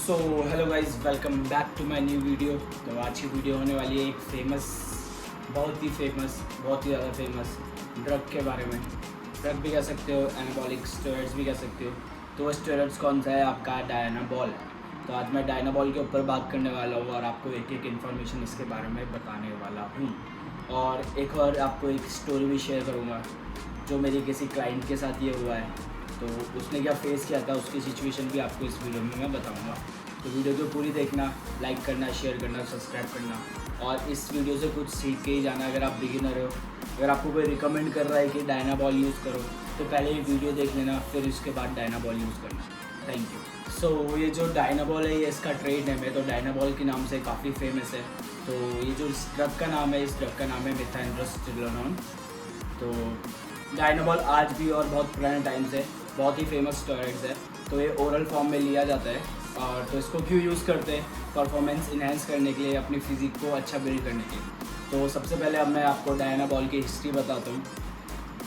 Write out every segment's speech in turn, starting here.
So hello guys, welcome back to my new video. तो आज की वीडियो होने वाली है एक बहुत ही ज़्यादा फेमस ड्रग के बारे में। ड्रग भी कह सकते हो, एनाबॉलिक स्टेरॉइड्स भी कह सकते हो। तो वो स्टेरॉइड्स कौन सा है? आपका डायनाबॉल। तो आज मैं डायनाबॉल के ऊपर बात करने वाला हूँ और आपको एक एक इन्फॉर्मेशन इसके बारे में बताने वाला हूँ। और एक और आपको एक स्टोरी भी शेयर करूँगा जो मेरी किसी क्लाइंट के साथ ये हुआ है। तो उसने क्या फेस किया था, उसकी सिचुएशन भी आपको इस वीडियो में मैं बताऊंगा। तो वीडियो को पूरी देखना, लाइक करना, शेयर करना, सब्सक्राइब करना और इस वीडियो से कुछ सीख के ही जाना। अगर आप बिगिनर हो, अगर आपको कोई रिकमेंड कर रहा है कि डायनाबॉल यूज़ करो, तो पहले ये वीडियो देख लेना, फिर इसके बाद डायनाबॉल यूज़ करना। Thank you. सो ये जो डायनाबॉल है, ये इसका ट्रेड नेम है। तो डायनाबॉल के नाम से काफ़ी फेमस है। तो ये जो इस ड्रग का नाम है, इस ड्रग का नाम है मिथाइलड्रोस्टिरोन। तो डायनाबॉल आज भी और बहुत पुराने टाइम से बहुत ही फेमस स्टेरॉइड्स है। तो ये ओरल फॉर्म में लिया जाता है। और तो इसको क्यों यूज़ करते हैं? परफॉर्मेंस इन्हेंस करने के लिए, अपनी फिज़िक को अच्छा बिल्ड करने के लिए। तो सबसे पहले अब मैं आपको डायनाबॉल की हिस्ट्री बताता हूँ।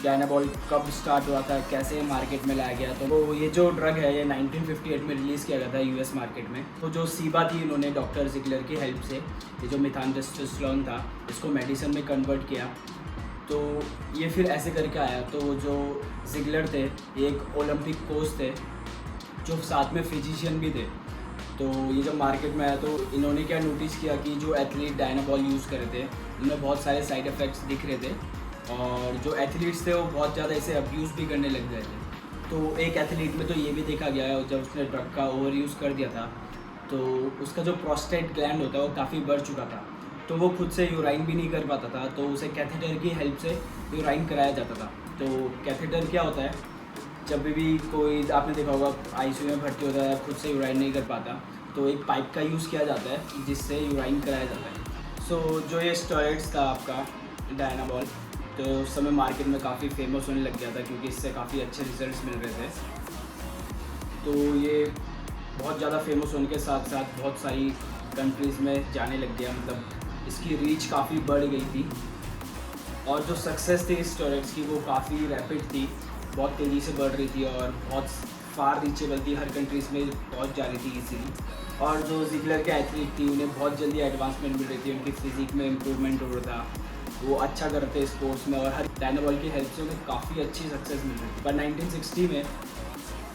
डायनाबॉल कब स्टार्ट हुआ था, कैसे मार्केट में लाया गया। तो ये जो ड्रग है, ये 1958 में रिलीज़ किया गया था यूएस मार्केट में। तो जो सीबा थी, इन्होंने डॉक्टर जिगलर की हेल्प से ये जो मिथाइलड्रोस्टिरोन था, इसको मेडिसिन में कन्वर्ट किया। तो ये फिर ऐसे करके आया। तो जो जिगलर थे, ये एक ओलंपिक कोच थे जो साथ में फिजिशियन भी थे। तो ये जब मार्केट में आया तो इन्होंने क्या नोटिस किया कि जो एथलीट डायनाबॉल यूज़ कर रहे थे, उनमें बहुत सारे साइड इफ़ेक्ट्स दिख रहे थे। और जो एथलीट्स थे वो बहुत ज़्यादा इसे अब्यूज़ भी करने लग गए थे। तो एक एथलीट में तो ये भी देखा गया है, जब उसने ड्रग का ओवर यूज़ कर दिया था तो उसका जो प्रोस्टेट ग्लैंड होता है वो काफ़ी बढ़ चुका था। तो वो खुद से यूराइन भी नहीं कर पाता था। तो उसे कैथेटर की हेल्प से यूराइन कराया जाता था। तो कैथेटर क्या होता है? जब भी कोई, आपने देखा होगा, आईसीयू में भर्ती होता है, खुद से यूराइन नहीं कर पाता, तो एक पाइप का यूज़ किया जाता है जिससे यूराइन कराया जाता है। सो जो ये स्टेरॉइड्स था आपका डायनाबॉल, तो उस समय मार्केट में काफ़ी फेमस होने लग गया था क्योंकि इससे काफ़ी अच्छे रिजल्ट्स मिल रहे थे। तो ये बहुत ज़्यादा फेमस होने के साथ साथ बहुत सारी कंट्रीज़ में जाने लग गया। मतलब इसकी रीच काफ़ी बढ़ गई थी और जो सक्सेस थी स्टेरॉइड्स की वो काफ़ी रैपिड थी, बहुत तेज़ी से बढ़ रही थी और बहुत फार रीचेबल थी, हर कंट्रीज़ में पहुंच जा रही थी इजीली। और जो जिगलर के एथलीट थी, उन्हें बहुत जल्दी एडवांसमेंट मिल रही थी, उनकी फिजिक में इम्प्रूवमेंट हो रहा था, वो अच्छा करते स्पोर्ट्स में और हर डायनाबॉल की हेल्प से उन्हें काफ़ी अच्छी सक्सेस मिल रही थी। पर 1960 में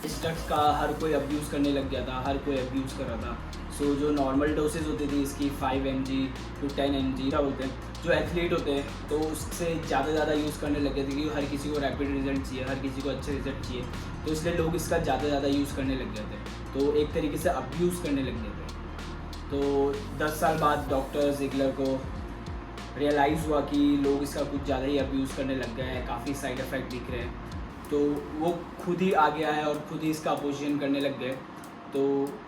इस ड्रग्स का हर कोई अब्यूज़ करने लग गया था, हर कोई अब्यूज़ कर रहा था। सो जो नॉर्मल डोसेज होती थी इसकी 5 mg to 10 mg क्या बोलते हैं, जो एथलीट होते हैं तो उससे ज़्यादा यूज़ करने लगे थे क्योंकि हर किसी को रैपिड रिजल्ट चाहिए, हर किसी को अच्छे रिजल्ट चाहिए। तो इसलिए लोग इसका ज़्यादा यूज़ करने लग गए थे। तो एक तरीके से अब्यूज़ करने लग गए थे। तो 10 साल बाद डॉक्टर जिगलर को रियलाइज़ हुआ कि लोग इसका कुछ ज़्यादा ही अब्यूज़ करने लग गए हैं, काफ़ी साइड इफ़ेक्ट दिख रहे हैं। तो वो खुद ही आ गया है और खुद ही इसका अपोजिशन करने लग गए। तो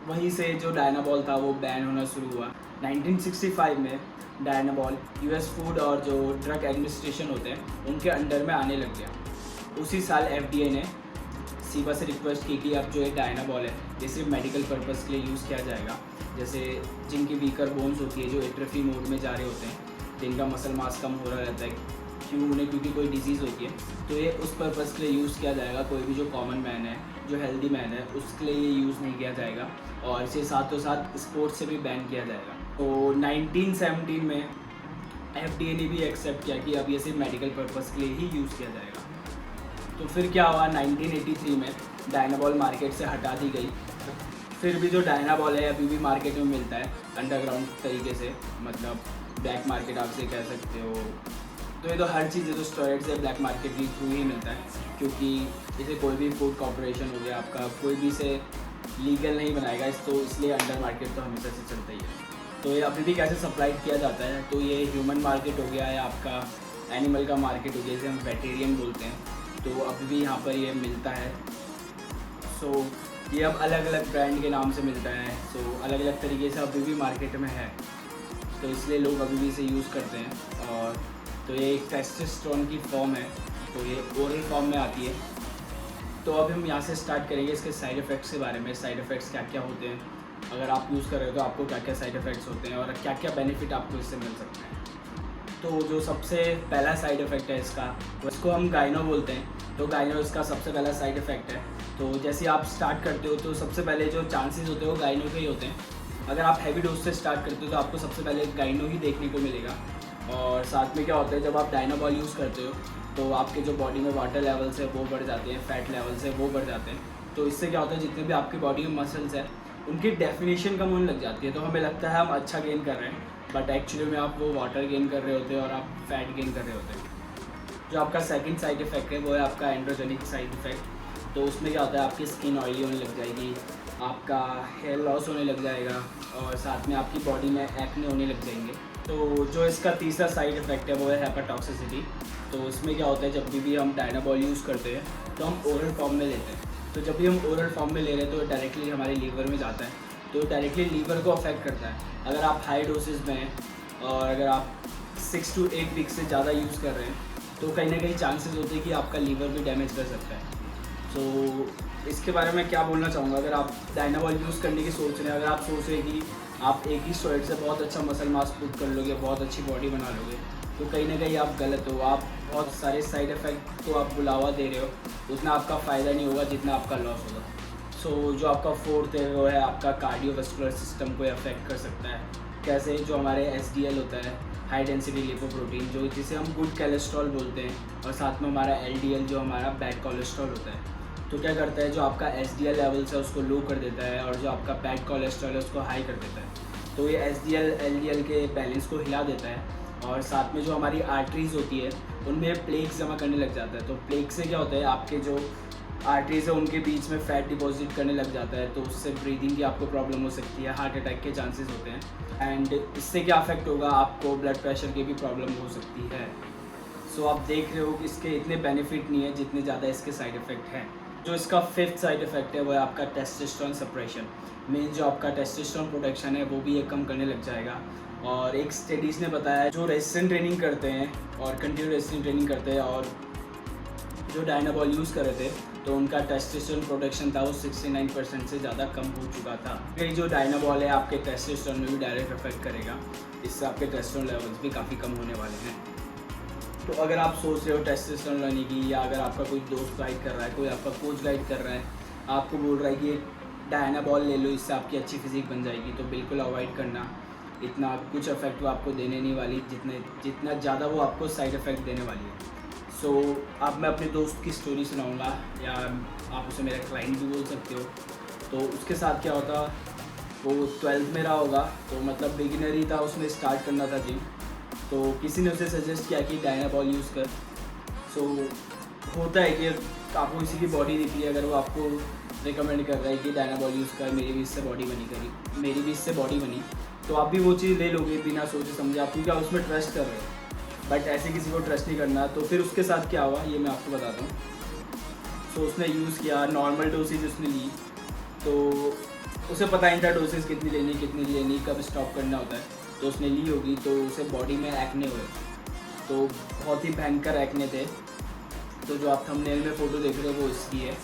वहीं से जो डायनाबॉल था वो बैन होना शुरू हुआ। 1965 में डायनाबॉल यूएस फूड और जो ड्रग एडमिनिस्ट्रेशन होते हैं उनके अंडर में आने लग गया। उसी साल एफडीए ने सीबा से रिक्वेस्ट की कि अब जो ये डायनाबॉल है ये सिर्फ मेडिकल पर्पज़ के लिए यूज़ किया जाएगा। जैसे जिनकी वीकर बोन्स होती है, जो एट्रोफी मोड में जा रहे होते हैं, जिनका मसल मास कम हो रहा रहता है क्योंकि कोई डिजीज़ होती है, तो ये उस पर्पज़ के लिए यूज़ किया जाएगा। कोई भी जो कॉमन मैन है, जो हेल्दी मैन है, उसके लिए ये यूज़ नहीं किया जाएगा। और इसे साथों साथ स्पोर्ट्स से भी बैन किया जाएगा। तो 1917 में एफडीए ने भी एक्सेप्ट किया कि अब ये सिर्फ मेडिकल पर्पज़ के लिए ही यूज़ किया जाएगा। तो फिर क्या हुआ, 1983 में डायनाबॉल मार्केट से हटा दी गई। फिर भी जो डायनाबॉल है अभी भी मार्केट में मिलता है अंडरग्राउंड तरीके से, मतलब ब्लैक मार्केट आप से कह सकते हो। तो ये तो हर चीज़ है जो स्टेरॉइड्स है ब्लैक मार्केट के थ्रू ही मिलता है, क्योंकि इसे कोई भी फूड कॉर्पोरेशन हो गया आपका, कोई भी इसे लीगल नहीं बनाएगा तो इसलिए अंडर मार्केट तो हमेशा से चलता ही है। तो ये अभी भी कैसे सप्लाई किया जाता है, तो ये ह्यूमन मार्केट हो गया या आपका एनिमल का मार्केट हो गया, जिसे हम वेटेरियन बोलते हैं, तो अभी भी यहाँ पर ये मिलता है। सो ये अब अलग अलग ब्रांड के नाम से मिलता है। सो अलग अलग तरीके से अभी भी मार्केट में है, तो इसलिए लोग अभी भी इसे यूज़ करते हैं। और तो ये एक टेस्टोस्टेरोन की फॉर्म है, तो ये ओरल फॉर्म में आती है। तो अब हम यहाँ से स्टार्ट करेंगे इसके साइड इफ़ेक्ट्स के बारे में। साइड इफ़ेक्ट्स क्या क्या होते हैं, अगर आप यूज़ कर रहे हो तो आपको क्या क्या साइड इफ़ेक्ट्स होते हैं और क्या क्या बेनिफिट आपको इससे मिल सकते हैं। तो जो सबसे पहला साइड इफ़ेक्ट है इसका, उसको हम गाइनो बोलते हैं। तो गाइनो इसका सबसे पहला साइड इफ़ेक्ट है। तो जैसे आप स्टार्ट करते हो तो सबसे पहले जो चांसेस होते हैं वो गाइनो के ही होते हैं। अगर आप हैवी डोज से स्टार्ट करते हो तो आपको सबसे पहले गाइनो ही देखने को मिलेगा। और साथ में क्या होता है, जब आप डायनाबॉल यूज़ करते हो तो आपके जो बॉडी में वाटर लेवल्स है वो बढ़ जाते हैं, फैट लेवल्स है वो बढ़ जाते हैं। तो इससे क्या होता है, जितने भी आपकी बॉडी में मसल्स हैं उनकी डेफिनेशन कम होने लग जाती है। तो हमें लगता है हम अच्छा गेन कर रहे हैं, बट एक्चुअली में आप वो वाटर गेन कर रहे होते हैं और आप फैट गेन कर रहे होते हैं। जो आपका सेकंड साइड इफ़ेक्ट है वो है आपका एंड्रोजेनिक साइड इफ़ेक्ट। तो उसमें क्या होता है, आपकी स्किन ऑयली होने लग जाएगी, आपका हेयर लॉस होने लग जाएगा और साथ में आपकी बॉडी में एक्ने होने लग जाएंगे। तो जो इसका तीसरा साइड इफ़ेक्ट है वो है हेपाटॉक्सिसिटी। तो उसमें क्या होता है, जब भी हम डायनाबॉल यूज़ करते हैं तो हम ओरल फॉर्म में लेते हैं। तो जब भी हम ओरल फॉर्म में ले रहे हैं तो डायरेक्टली हमारे लीवर में जाता है, तो डायरेक्टली लीवर को अफेक्ट करता है। अगर आप हाई डोसेज में हैं और अगर आप 6 to 8 वीक से ज़्यादा यूज़ कर रहे हैं तो कहीं ना कहीं चांसेस होते हैं कि आपका लीवर भी डैमेज कर सकता है। तो इसके बारे में क्या बोलना चाहूँगा, अगर आप डायनाबॉल यूज़ करने की सोच रहे हैं, अगर आप सोच रहे हैं कि आप एक ही स्टेरॉइड से बहुत अच्छा मसल मास पुट कर लोगे, बहुत अच्छी बॉडी बना लोगे, तो कहीं ना कहीं आप गलत हो। आप बहुत सारे साइड इफ़ेक्ट को आप बुलावा दे रहे हो, उतना आपका फ़ायदा नहीं होगा जितना आपका लॉस होगा। सो जो आपका फोर्थ है वो है आपका कार्डियोवास्कुलर सिस्टम को अफेक्ट कर सकता है। कैसे, जो हमारे SDL होता है, हाई डेंसिटी लिपोप्रोटीन, जो जिसे हम गुड कोलेस्ट्रॉल बोलते हैं, और साथ में हमारा LDL जो हमारा बैड कोलेस्ट्रॉल होता है, तो क्या करता है, जो आपका SDL लेवल्स है उसको लो कर देता है और जो आपका बैड कोलेस्ट्रॉल है उसको हाई कर देता है। तो ये SDL LDL के बैलेंस को हिला देता है। और साथ में जो हमारी आर्टरीज़ होती है उनमें प्लेक्स जमा करने लग जाता है। तो प्लेक से क्या होता है, आपके जो आर्टरीज है उनके बीच में फ़ैट डिपॉजिट करने लग जाता है, तो उससे ब्रीदिंग की आपको प्रॉब्लम हो सकती है, हार्ट अटैक के चांसेस होते हैं। एंड इससे क्या अफेक्ट होगा, आपको ब्लड प्रेशर की भी प्रॉब्लम हो सकती है। सो आप देख रहे हो कि इसके इतने बेनिफिट नहीं है जितने ज़्यादा इसके साइड इफ़ेक्ट हैं। जो इसका फिफ्थ साइड इफ़ेक्ट है वो है आपका टेस्टोस्टेरोन सप्रेशन। मेन जो आपका टेस्टोस्टेरोन प्रोडक्शन है वो भी ये कम करने लग जाएगा। और एक स्टडीज़ ने बताया, जो रेजिस्टेंट ट्रेनिंग करते हैं और कंटिन्यू रेजिस्टेंट ट्रेनिंग करते हैं और जो डायनाबॉल यूज़ कर रहे थे, तो उनका टेस्टोस्टेरोन प्रोडक्शन था वो 69% से ज़्यादा कम हो चुका था। ये जो डायनाबॉल है आपके टेस्टोस्टेरोन में भी डायरेक्ट इफेक्ट करेगा, इससे आपके टेस्टोस्टेरोन लेवल्स भी काफ़ी कम होने वाले हैं। तो अगर आप सोच रहे हो टेस्टोस्टेरोन लेने की, या अगर आपका कोई दोस्त गाइड कर रहा है, कोई आपका कोच गाइड कर रहा है, आपको बोल रहा है कि डायनाबॉल ले लो, इससे आपकी अच्छी फिजिक बन जाएगी, तो बिल्कुल अवॉइड करना। इतना कुछ इफेक्ट वो आपको देने नहीं वाली जितना ज़्यादा वो आपको साइड इफ़ेक्ट देने वाली है। सो अब मैं अपने दोस्त की स्टोरी सुनाऊंगा, या आप उसे मेरा क्लाइंट भी बोल सकते हो। तो उसके साथ क्या होता, वो 12th में रहा होगा, तो मतलब बिगिनर ही था, उसमें स्टार्ट करना था जिम। तो किसी ने उसे सजेस्ट किया कि डायनाबॉल यूज़ कर। सो होता है कि आपको किसी की बॉडी दिख रही है, अगर वो आपको रिकमेंड कर रहा है कि डायनाबॉल यूज़ कर, मेरी भी इससे बॉडी बनी, तो आप भी वो चीज़ ले लोगे बिना सोचे समझे, आप क्योंकि आप उसमें ट्रस्ट कर रहे हो। बट ऐसे किसी को ट्रस्ट नहीं करना। तो फिर उसके साथ क्या हुआ ये मैं आपको बताता हूँ। सो उसने यूज़ किया, नॉर्मल डोसेज उसने ली, तो उसे पता नहीं था डोसेज कितनी लेनी, कब स्टॉप करना होता है। तो उसने ली होगी, तो उसे बॉडी में एक्ने हुए, तो बहुत ही भयंकर एक्ने थे। तो जो आप थंबनेल में फ़ोटो देख रहे हो वो इसकी है।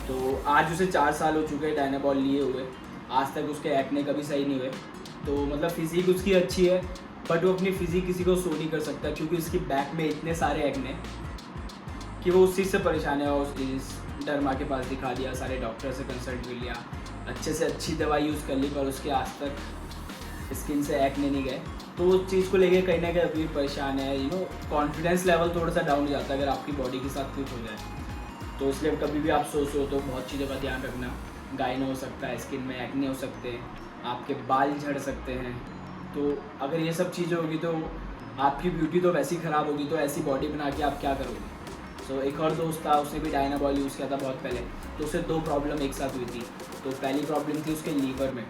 तो आज उसे 4 साल हो चुके हैं डायनाबॉल लिए हुए, आज तक उसके एक्ने कभी सही नहीं हुए। तो मतलब फिज़िक उसकी अच्छी है, बट वो अपनी फिज़िक किसी को शो नहीं कर सकता, क्योंकि उसकी बैक में इतने सारे एक्ने कि वो उस चीज़ से परेशान है। और उस डर्मा के पास दिखा दिया, सारे डॉक्टर से कंसल्ट कर लिया, अच्छे से अच्छी दवाई यूज़ कर ली, पर उसके आज तक स्किन से एक्ने नहीं गए। तो उस चीज़ को लेके कहीं ना कहीं अभी परेशान है। कॉन्फिडेंस लेवल थोड़ा सा डाउन हो जाता है अगर आपकी बॉडी के साथ कुछ हो जाए। तो इसलिए कभी भी आप सोच हो तो बहुत चीज़ों का ध्यान रखना। गायनो हो सकता है, स्किन में एक्ने हो सकते हैं, आपके बाल झड़ सकते हैं। तो अगर ये सब चीज़ें होगी तो आपकी ब्यूटी तो वैसी ख़राब होगी, तो ऐसी बॉडी बना के आप क्या करोगे। सो एक और दोस्त था, उसने भी डायनाबॉल यूज़ किया था बहुत पहले, तो उसे 2 प्रॉब्लम एक साथ हुई थी। तो पहली प्रॉब्लम थी उसके लीवर में,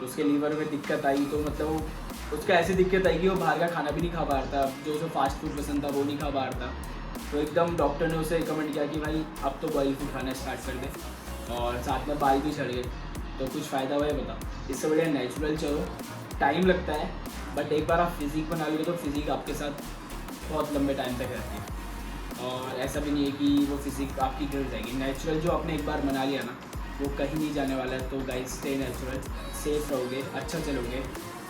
तो उसके लीवर में दिक्कत आई, तो मतलब उसका ऐसी दिक्कत आई कि वो बाहर का खाना भी नहीं खा पा रहा था, जो उसे फास्ट फूड पसंद था वो नहीं खा पा रहा था। तो एकदम डॉक्टर ने उसे रिकमेंड किया कि भाई अब तो बॉयल फूड खाना स्टार्ट कर दे, और साथ में बाल भी झड़ गए। तो कुछ फ़ायदा हुआ है बता, इससे बढ़िया नेचुरल चलो। टाइम लगता है, बट एक बार आप फिज़िक बना लोगे तो फिज़िक आपके साथ बहुत लंबे टाइम तक रहती है। और ऐसा भी नहीं है कि वो फिज़िक आपकी गिर जाएगी। नेचुरल जो आपने एक बार बना लिया ना, वो कहीं नहीं जाने वाला है। तो गाइस स्टे नेचुरल, सेफ रहोगे, अच्छा चलोगे,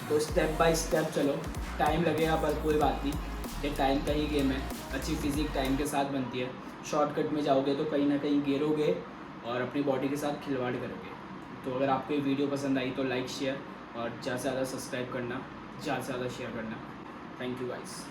तो स्टेप बाय स्टेप चलो। टाइम लगेगा पर कोई बात नहीं, ये टाइम का ही गेम है। अच्छी फिज़िक टाइम के साथ बनती है। शॉर्टकट में जाओगे तो कहीं ना कहीं गिरोगे और अपनी बॉडी के साथ खिलवाड़ करोगे। तो अगर आपको ये वीडियो पसंद आई तो लाइक शेयर और ज़्यादा से ज़्यादा सब्सक्राइब करना, ज़्यादा से ज़्यादा शेयर करना। Thank you guys.